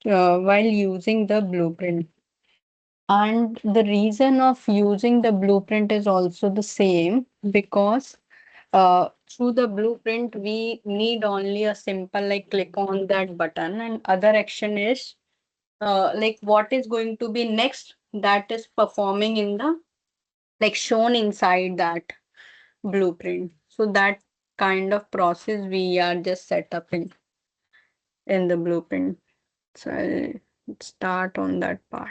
while using the blueprint. And the reason of using the blueprint is also the same because through the blueprint we need only a simple like click on that button, and other action is like what is going to be next, that is performing in the like shown inside that blueprint. So that kind of process we are just set up in the blueprint. So I'll start on that part.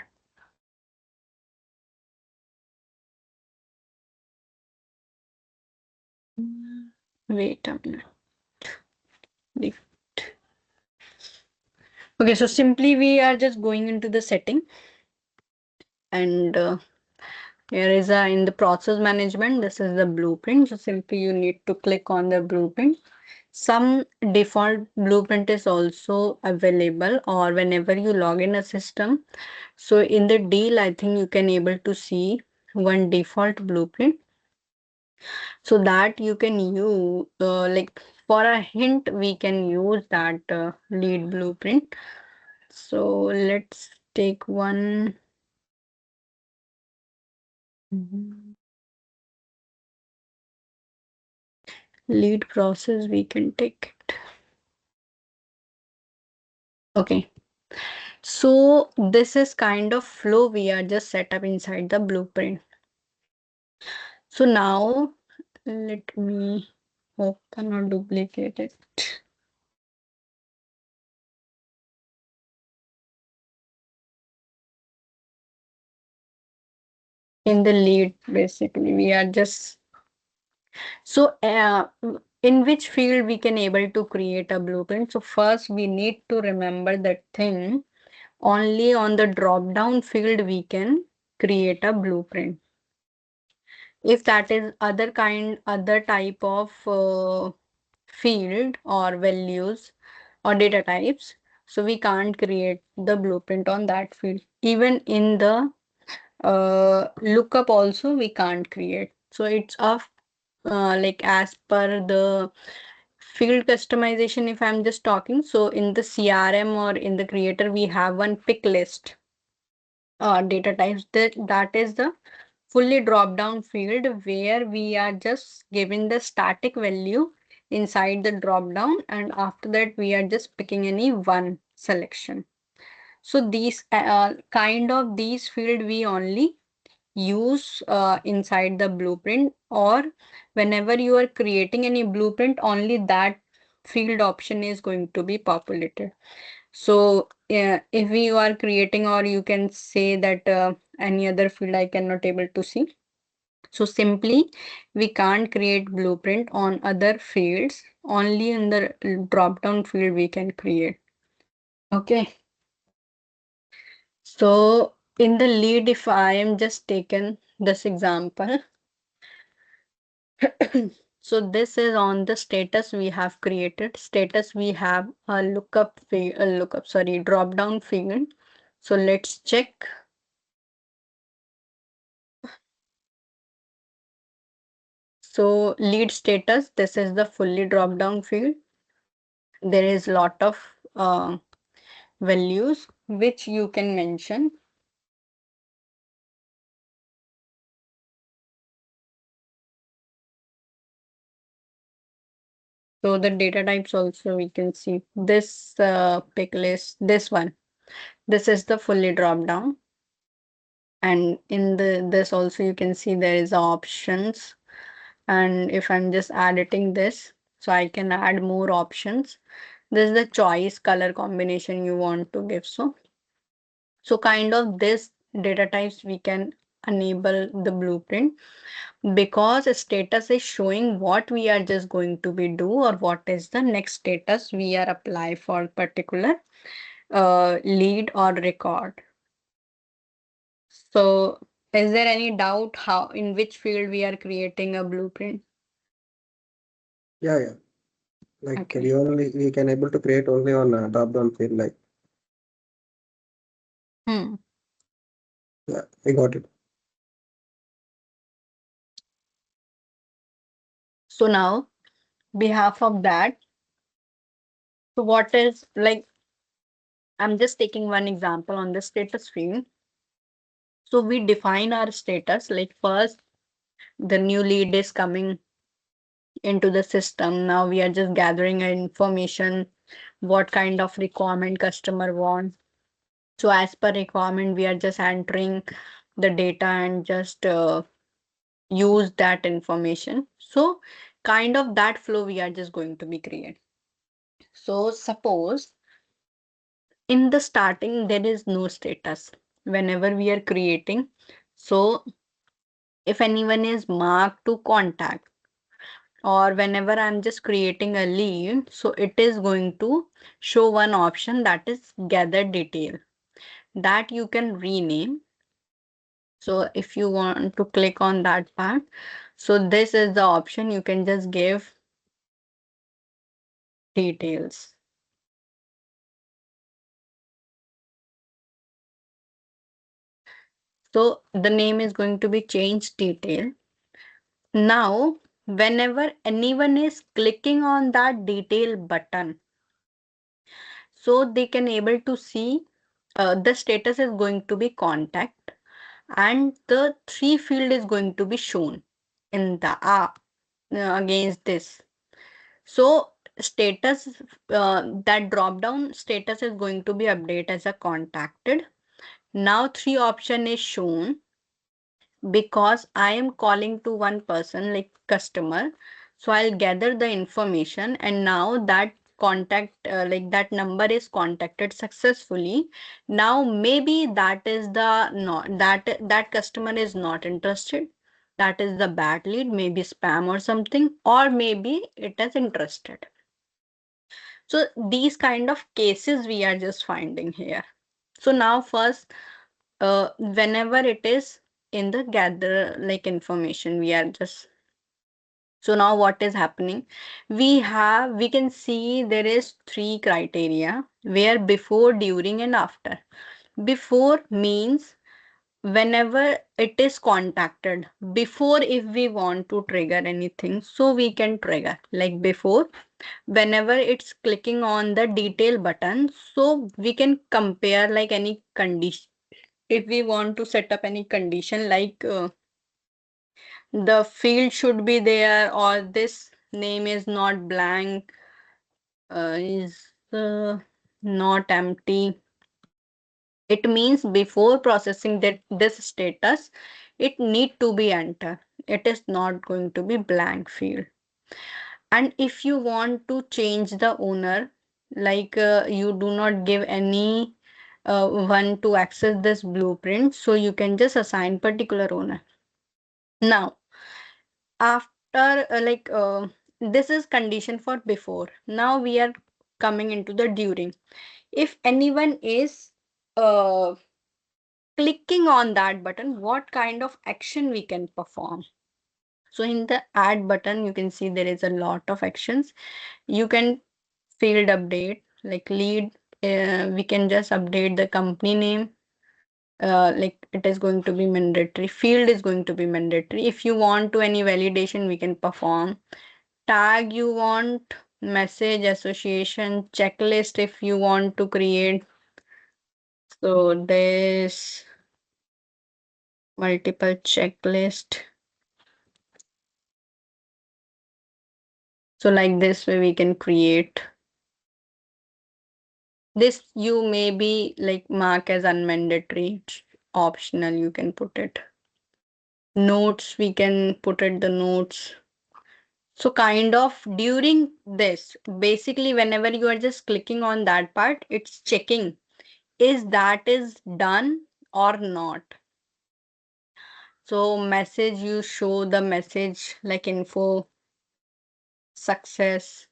Wait a minute. The- Okay, so simply we are just going into the setting, and here is a in the process management. This is the blueprint. So simply you need to click on the blueprint. Some default blueprint is also available, or whenever you log in a system. So in the deal, I think you can able to see one default blueprint, so that you can use like for a hint we can use that lead blueprint. So let's take one. Mhm. Lead process, we can take it. Okay, so this is kind of flow we are just set up inside the blueprint. So now let me open or duplicate it. In the lead, basically, we are just so in which field we can able to create a blueprint. So first we need to remember that thing. Only on the drop down field we can create a blueprint. If that is other type of field or values or data types, so we can't create the blueprint on that field. Even in the lookup also we can't create. So it's of like as per the field customization, if I'm just talking. So in the CRM or in the creator we have one pick list data types, that is the fully drop down field where we are just giving the static value inside the drop down, and after that we are just picking any one selection. So these kind of these field we only use inside the blueprint, or whenever you are creating any blueprint, only that field option is going to be populated. So if you are creating, or you can say that any other field I cannot able to see. So simply we can't create blueprint on other fields, only in the drop down field we can create. Okay, so in the lead, if I am just taken this example, so this is on the status we have created. Status, we have a lookup field, sorry, drop down field. So let's check. So lead status, this is the fully drop down field. There is lot of values which you can mention. So the data types also we can see this pick list, this one. This is the fully drop down. And in the this also you can see there is options. And if I'm just editing this, so I can add more options. This is the choice color combination you want to give. So kind of this data types we can enable the blueprint, because a status is showing what we are just going to be do, or what is the next status we are apply for particular lead or record. So is there any doubt how in which field we are creating a blueprint? Yeah, yeah. Like Okay. we can able to create only on drop down field. Like Hmm. yeah, I got it. So now behalf of that, so what is like I'm just taking one example on the status field. So we define our status, like first the new lead is coming into the system. Now we are just gathering information, what kind of requirement customer wants. So as per requirement, we are just entering the data and just use that information. So kind of that flow we are just going to be create. So suppose in the starting there is no status whenever we are creating. So if anyone is marked to contact, or whenever I'm just creating a lead, so it is going to show one option that is gather detail, that you can rename. So if you want to click on that part, so this is the option, you can just give details. So the name is going to be changed detail. Now, whenever anyone is clicking on that detail button, so they can able to see the status is going to be contact, and the three field is going to be shown in the against this. So status, that drop down status is going to be update as a contacted. Now three option is shown because I am calling to one person like customer. So I'll gather the information, and now that contact, like that number is contacted successfully. Now maybe that is the not that customer is not interested. That is the bad lead, maybe spam or something, or maybe it is interested. So these kind of cases we are just finding here. So now first, whenever it is in the gather like information, we are just, so now what is happening, we can see there is three criteria where before, during and after. Before means whenever it is contacted, before if we want to trigger anything, so we can trigger like before whenever it's clicking on the detail button, so we can compare like any condition. If we want to set up any condition like the field should be there, or this name is not blank, is not empty, it means before processing that this status, it need to be entered. It is not going to be blank field. And if you want to change the owner, like you do not give any one to access this blueprint, so you can just assign particular owner. Now after this is condition for before. Now we are coming into the during. If anyone is uh, clicking on that button, what kind of action we can perform? So in the add button, you can see there is a lot of actions. You can field update like lead. We can just update the company name. Like it is going to be mandatory. Field is going to be mandatory. If you want to any validation, we can perform. Tag you want, message association, checklist if you want to create. So this multiple checklist. So like this way we can create. This you may be like mark as unmandatory, it's optional, you can put it. Notes, we can put it the notes. So kind of during this, basically whenever you are just clicking on that part, it's checking is that is done or not. So message, you show the message like info, success.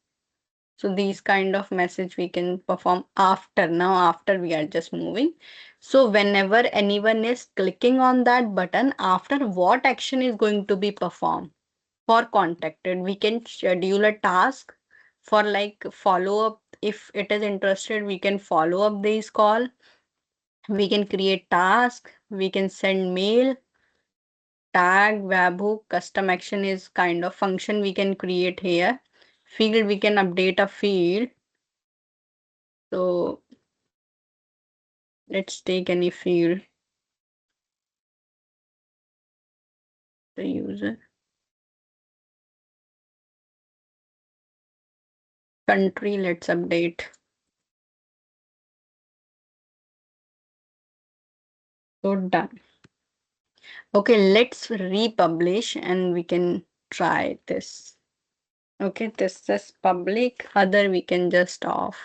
So these kind of message we can perform after. Now after we are just moving. So whenever anyone is clicking on that button, after what action is going to be performed? For contacted, we can schedule a task for like follow up. If it is interested, we can follow up this call. We can create task. We can send mail, tag, webhook, custom action is kind of function we can create here. Field, we can update a field. So Let's take any field. The user. Country, let's update. So done. Okay, let's republish and we can try this. Okay, this is public, other we can just off.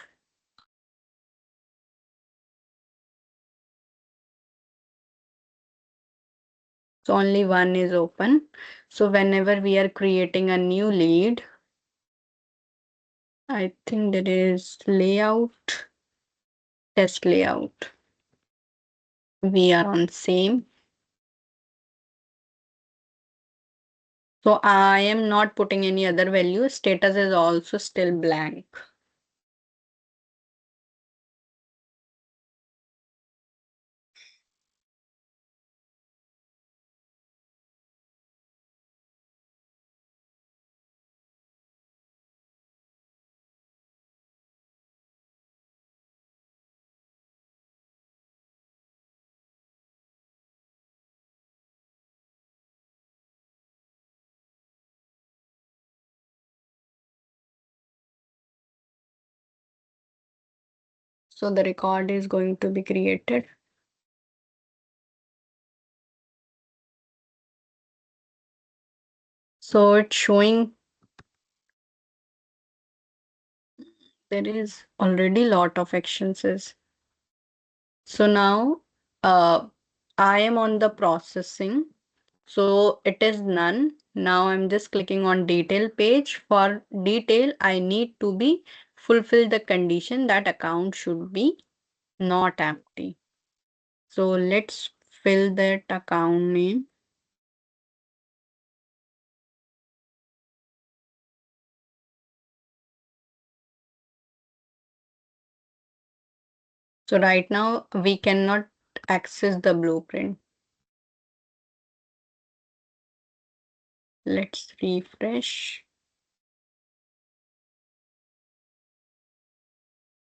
So only one is open. So whenever we are creating a new lead, I think there is layout, test layout. We are on same. So I am not putting any other value. Status is also still blank. So the record is going to be created. So it's showing there is already lot of actions. So now I am on the processing. So it is none. Now I'm just clicking on detail page. For detail, I need to be fulfill the condition that account should be not empty. So let's fill that account name. So right now we cannot access the blueprint. Let's refresh.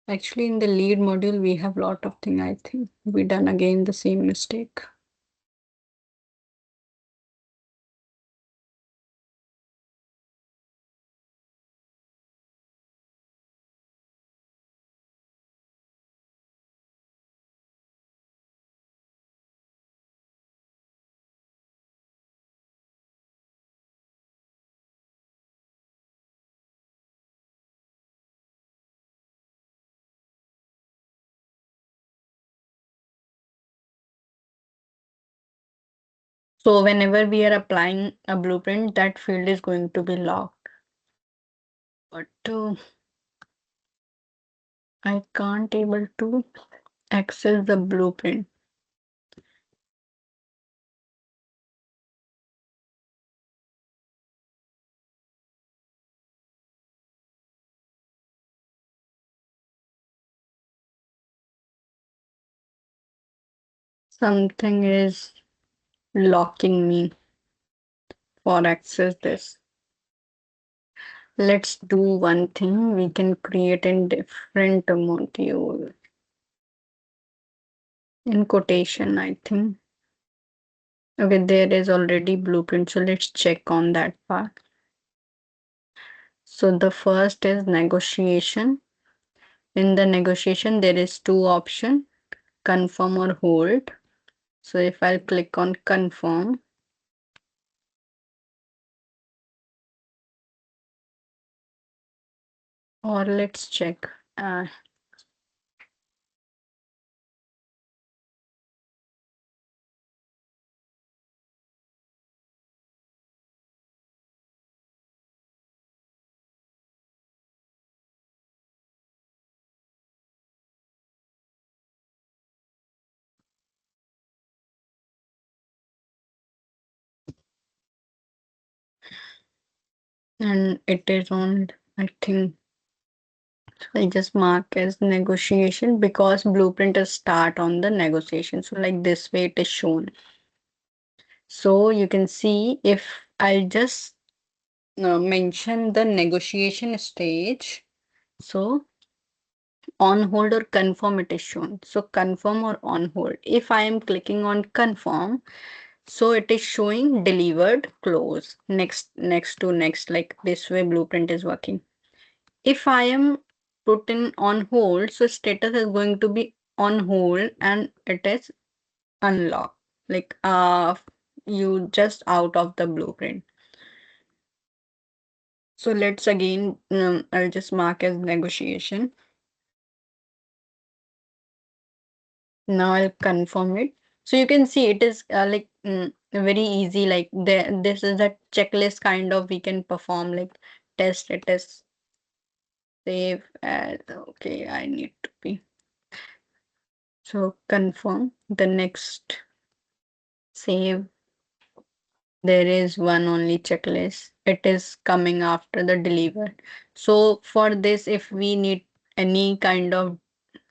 Actually, in the lead module, we have lot of thing. I think we done again the same mistake. So whenever we are applying a blueprint, that field is going to be locked. But I can't able to access the blueprint. Something is locking me for access this. Let's do one thing. We can create a different module. In quotation, I think. Okay, there is already blueprint. So let's check on that part. So the first is negotiation. In the negotiation, there is two options, confirm or hold. So if I'll click on confirm, or let's check. And it is on, I think. I just mark as negotiation because blueprint is start on the negotiation. So like this way it is shown. So you can see if I'll just mention the negotiation stage. So on hold or confirm it is shown. So confirm or on hold. If I am clicking on confirm, so it is showing delivered close next to next, like this way blueprint is working. If I am put in on hold, so status is going to be on hold and it is unlocked, like you just out of the blueprint. So let's again, I'll just mark as negotiation. Now I'll confirm it. So you can see it is very easy. Like this is a checklist kind of we can perform, like test it is save as okay. I need to be so confirm the next save. There is one only checklist. It is coming after the deliver. So for this, if we need any kind of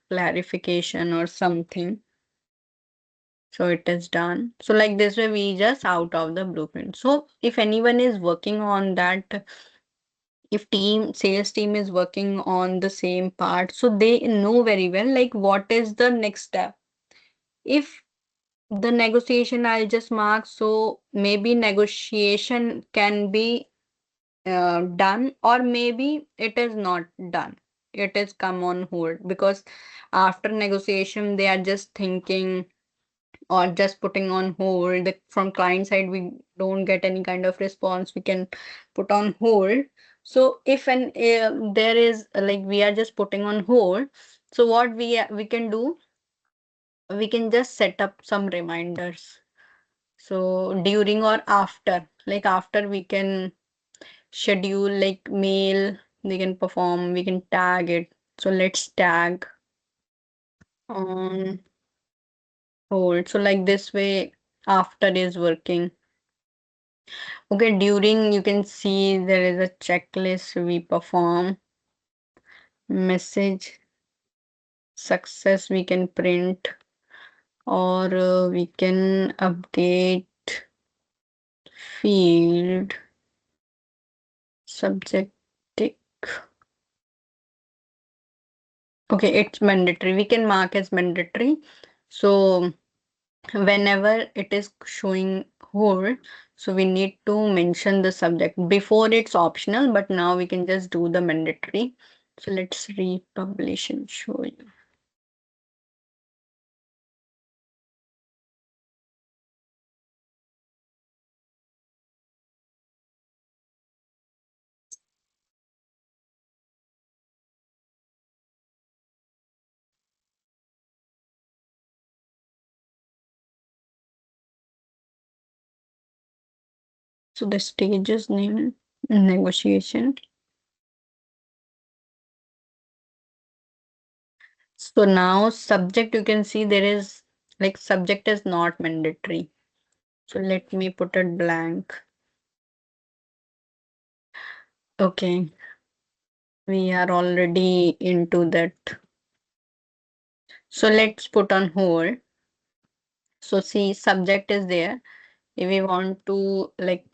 clarification or something, so it is done. So like this way we just out of the blueprint. So if anyone is working on that, if sales team is working on the same part, so they know very well like what is the next step. If the negotiation I'll just mark, so maybe negotiation can be done or maybe it is not done. It is come on hold because after negotiation they are just thinking or just putting on hold. From client side we don't get any kind of response, we can put on hold. So if there is like we are just putting on hold, so what we can do, we can just set up some reminders. So during or after, like after we can schedule like mail, we can perform, we can tag it. So let's tag on hold. So like this way after is working. Okay, during you can see there is a checklist we perform. Message success we can print or we can update field subject tick. Okay, it's mandatory. We can mark as mandatory. So whenever it is showing hold, so we need to mention the subject. Before it's optional, but now we can just do the mandatory. So let's republish and show you. So the stage is named negotiation. So now subject, you can see there is like subject is not mandatory. So let me put it blank. Okay, we are already into that. So let's put on hold. So see, subject is there. If we want to like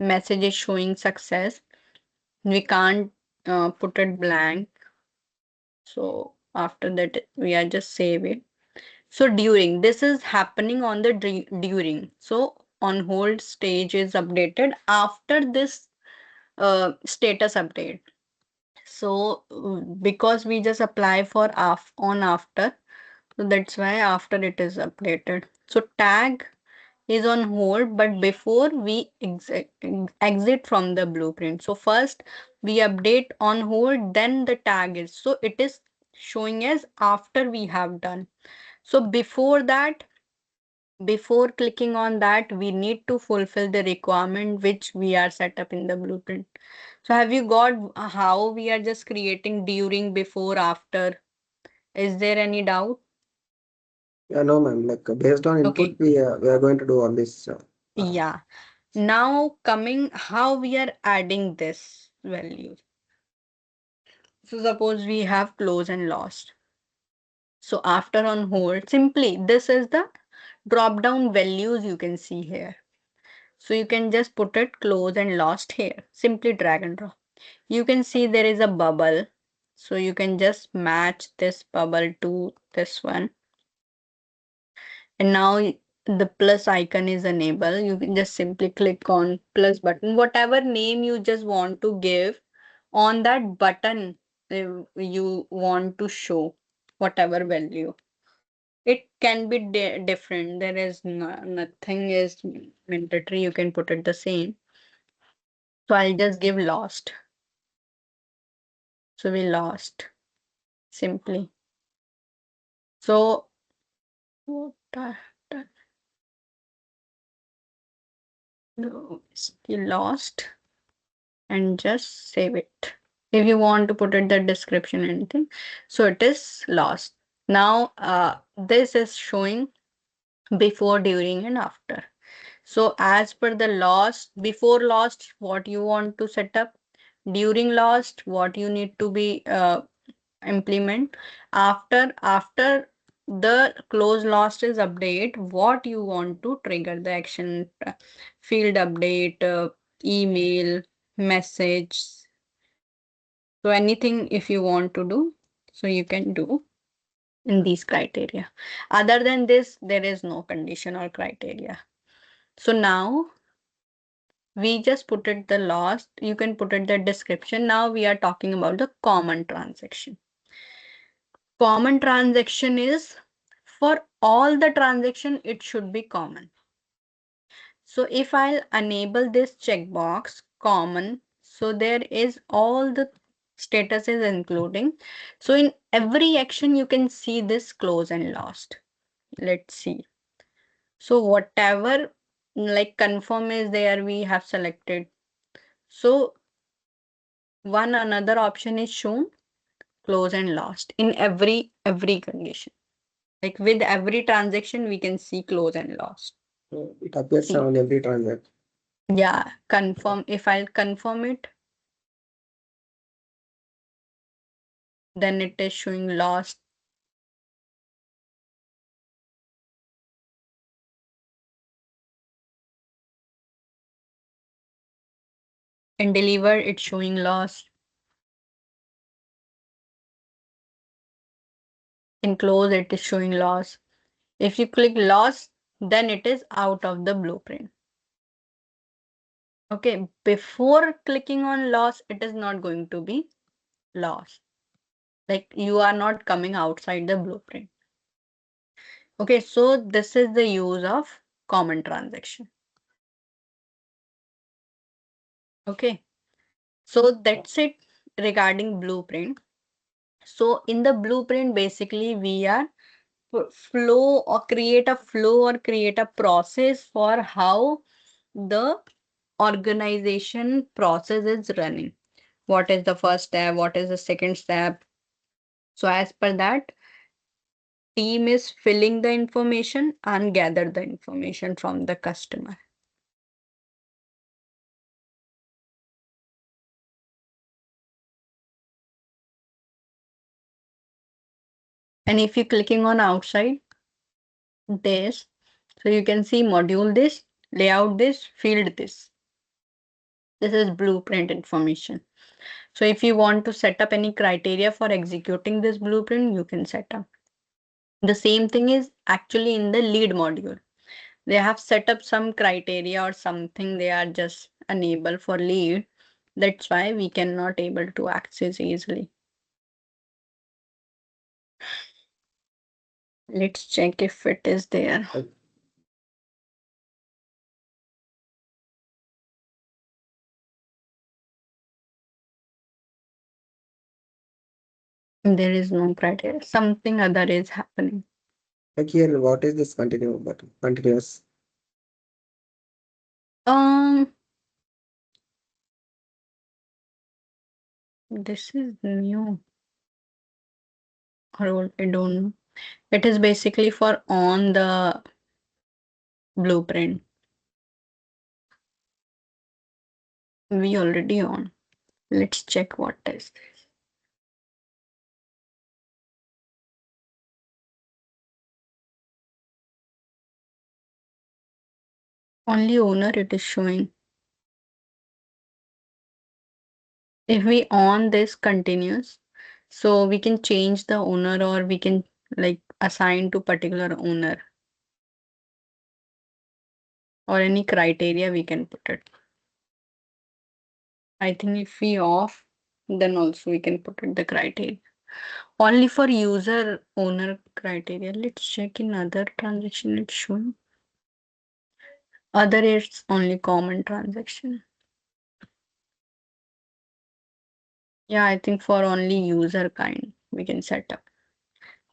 message is showing success, we can't put it blank. So after that, we are just save it. So during this is happening on the during. So on hold stage is updated after this status update. So because we just apply for on after, so that's why after it is updated. So tag is on hold, but before we exit from the blueprint. So first we update on hold, then the tag is. So it is showing as after we have done. So before that, before clicking on that, we need to fulfill the requirement which we are set up in the blueprint. So have you got how we are just creating during, before, after? Is there any doubt? Yeah, no, ma'am. Like based on input, Okay. we are going to do all this. Yeah. Now coming how we are adding this value. So suppose we have close and lost. So after on hold, simply this is the drop down values you can see here. So you can just put it close and lost here. Simply drag and drop. You can see there is a bubble. So you can just match this bubble to this one. And now the plus icon is enabled. You can just simply click on plus button, whatever name you just want to give on that button you want to show, whatever value. It can be different. There is nothing is mandatory. You can put it the same. So I'll just give lost. So we lost simply. So still lost and just save it. If you want to put it the description anything, so it is lost. Now this is showing before, during, and after. So as per the lost, before lost, what you want to set up, during lost, what you need to be implement, after the close lost is update, what you want to trigger the action, field update, email, message. So anything if you want to do, so you can do in these criteria. Other than this, there is no condition or criteria. So now we just put it the last, you can put it the description. Now we are talking about the common transaction. Common transaction is for all the transaction, it should be common. So if I'll enable this checkbox common, so there is all the statuses including. So in every action, you can see this close and lost. Let's see. So whatever like confirm is there, we have selected. So one another option is shown, close and lost in every condition. Like with every transaction, we can see close and lost. It appears See, on every transaction. yeah, confirm. If I'll confirm it, then it is showing lost. In deliver, it's showing lost. In close, it is showing lost. If you click lost, then it is out of the blueprint. Okay, before clicking on lost, it is not going to be lost. Like you are not coming outside the blueprint. Okay, so this is the use of common transaction. Okay, so that's it regarding blueprint. So in the blueprint, basically we are flow or create a flow or create a process for how the organization process is running. What is the first step? What is the second step? So as per that, team is filling the information and gather the information from the customer. And if you're clicking on outside this, so you can see module this, layout this, field this. This is blueprint information. So if you want to set up any criteria for executing this blueprint, you can set up. The same thing is actually in the lead module. They have set up some criteria or something they are just unable for lead. That's why we cannot able to access easily. Let's check if it is there. There is no criteria. Something other is happening. Like here, what is this continue button? Continuous. This is new. Or I don't know. It is basically for on the blueprint. We already on. Let's check what is this. Only owner it is showing. If we on this continuous, So we can change the owner or we can like assign to particular owner or any criteria we can put it. I think if we off, then also we can put it the criteria. Only for user owner criteria. Let's check in other transaction it's showing. Other is only common transaction. Yeah, I think for only user kind we can set up.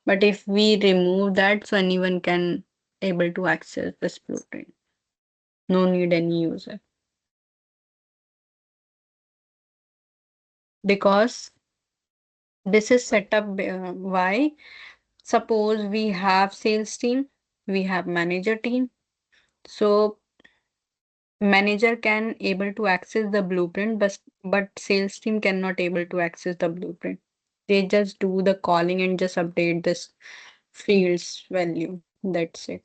But if we remove that, so anyone can able to access this blueprint. No need any user. Because this is set up why? Suppose we have sales team, we have manager team. So manager can able to access the blueprint, but sales team cannot able to access the blueprint. They just do the calling and just update this fields value. That's it.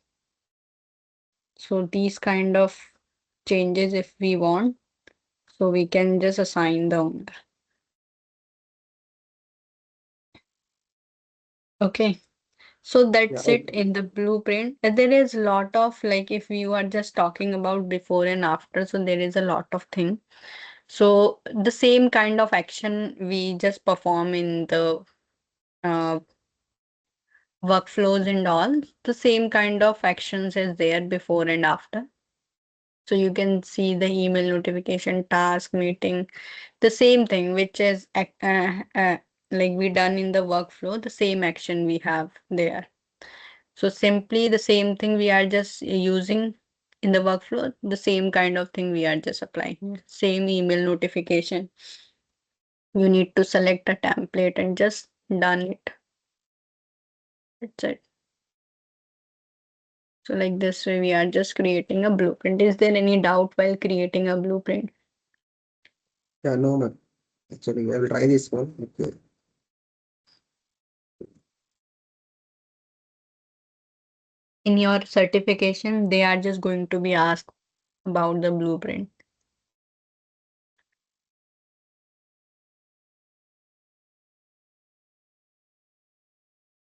So these kind of changes if we want, so we can just assign the owner. Okay. So Yeah, that's it in the blueprint. There is a lot of like if you are just talking about before and after, so there is a lot of thing. So the same kind of action we just perform in the uh, workflows and all. The same kind of actions is there before and after. So you can see the email notification, task, meeting, the same thing, which is like we done in the workflow, the same action we have there. So simply the same thing we are just using in the workflow, the same kind of thing we are just applying here. Same email notification. You need to select a template and just done it. That's it. So like this way we are just creating a blueprint. Is there any doubt while creating a blueprint? yeah, no, man. Actually, I will try this one. Okay. In your certification, they are just going to be asked about the blueprint.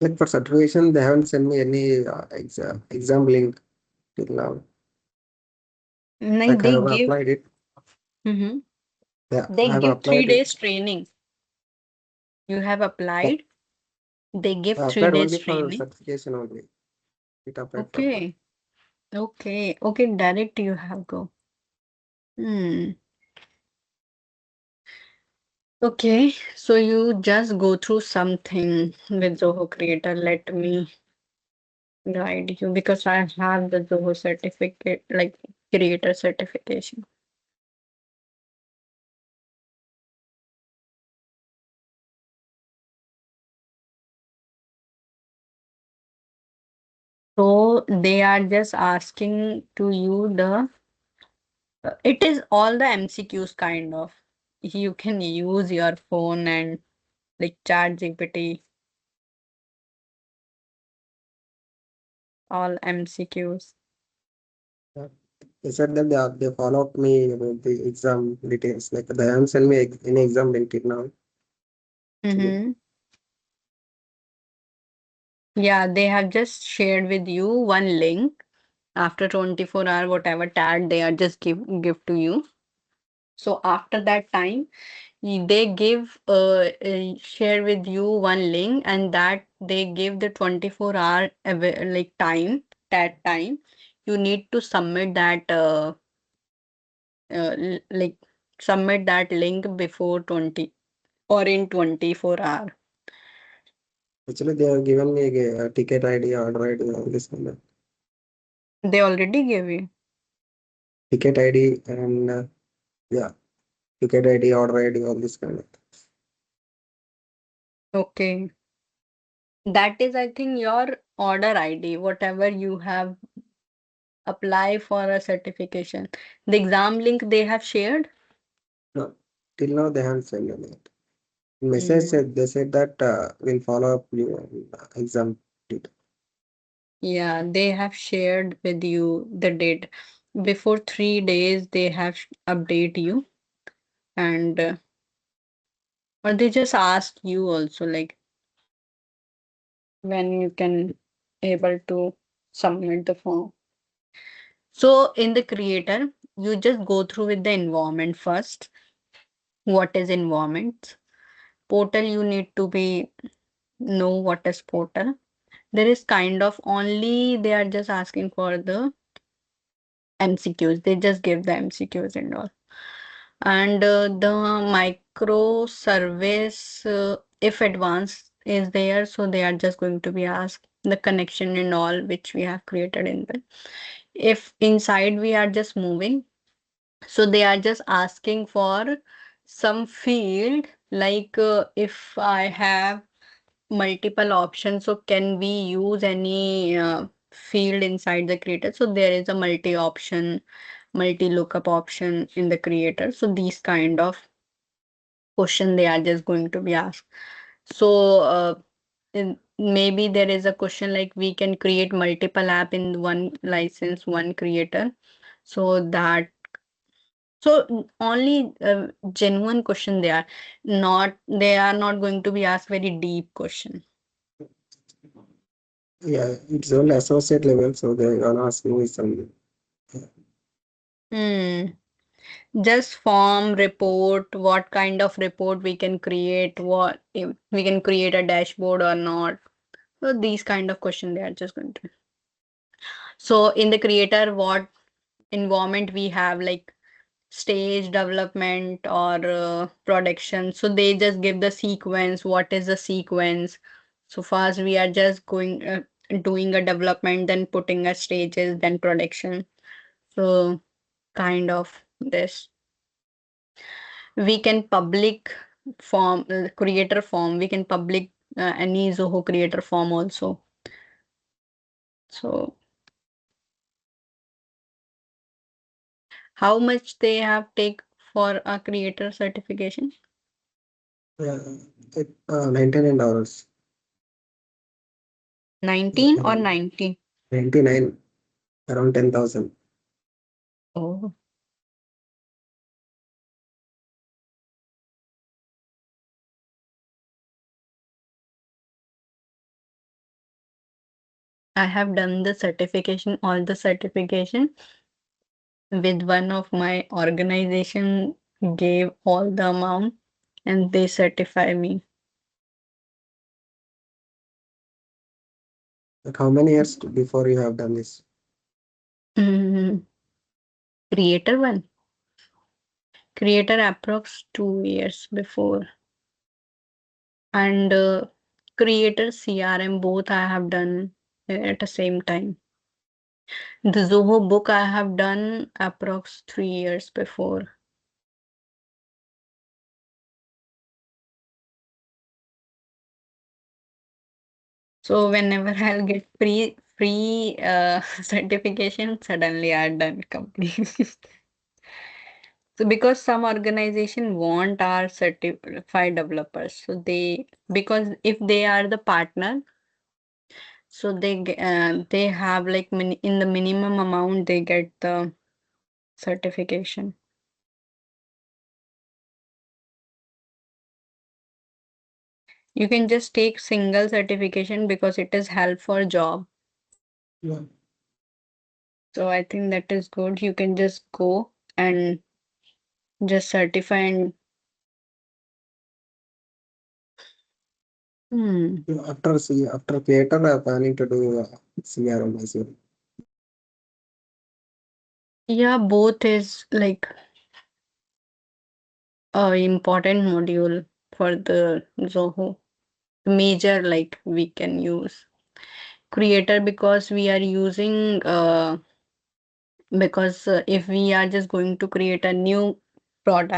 Like for certification, they haven't sent me any exam link till now. Like Like I they have give, applied it. Mhm. Yeah, I They have give three applied it. days training. You have Yeah, applied, they give I three applied days only for training. certification only. It applied for that. Okay, okay, direct you have go. Hmm. Okay, so you just go through something with Zoho Creator. Let me guide you because I have the Zoho certificate, like creator certification. So they are just asking to you the it is all the MCQs kind of. You can use your phone and like chat GPT, all MCQs. Yeah. They said that they follow up me about the exam details. Like they haven't sent me any exam link till now. Actually. Mm-hmm. Yeah, they have just shared with you one link after 24 hour, whatever tag they are just give to you. So after that time, they give share with you one link and that they give the 24-hour like time, that time you need to submit that like submit that link before 20 or in 24 hour. Actually, they have given me a ticket ID, order ID, all this kind of They already gave you. ticket ID and yeah, ticket ID, order ID, all this kind of. Okay, that is I think your order ID, whatever you have apply for a certification. The exam link they have shared. No, till now they haven't sent me that. Message Mm, said they said that we'll follow up you on exam date. yeah, they have shared with you the date. Before 3 days, they have update you and Or they just ask you also, like, when you can able to submit the form. So in the creator, you just go through with the environment first. What is environment? Portal, you need to be know what is portal. There is kind of only they are just asking for the MCQs. They just give the MCQs and all. And the microservice, if advanced is there, so they are just going to be asked the connection and all which we have created in the. If inside we are just moving, so they are just asking for some field, like if I have multiple options, so can we use any field inside the creator? So there is a multi option, multi lookup option in the creator. So these kind of question they are just going to be asked. So maybe there is a question like we can create multiple app in one license, one creator. So that, so only genuine question they are not, they are not going to be asked very deep question. Yeah, it's only associate level, so they're gonna ask me some. Hmm. Just form report, what kind of report we can create, what if we can create a dashboard or not. So these kind of question they are just going to. So in the creator, what environment we have, like stage development or production. So they just give the sequence. What is the sequence? So first we are just going doing a development, then putting a stages, then production. So kind of this. We can public form, creator form. We can public any Zoho creator form also. So how much they have take for a creator certification? Yeah, $99. 19 or 90? 99, around 10,000. Oh, I have done the certification, all the certification with one of my organization, gave all the amount and they certify me. Like how many years before you have done this? Mm, creator one. Creator approx 2 years before. And creator CRM both I have done at the same time. The Zoho book I have done approx 3 years before. So whenever I'll get free certification, suddenly I'm done completely. So because some organization want our certified developers, so they, because if they are the partner, so they have like in the minimum amount they get the certification. You can just take single certification because it is help for job. Yeah. So I think that is good. You can just go and just certify and hmm. After theater, I'm planning to do CRM as well. Yeah, both is like a important module for the Zoho. Major like we can use creator because we are using because if we are just going to create a new product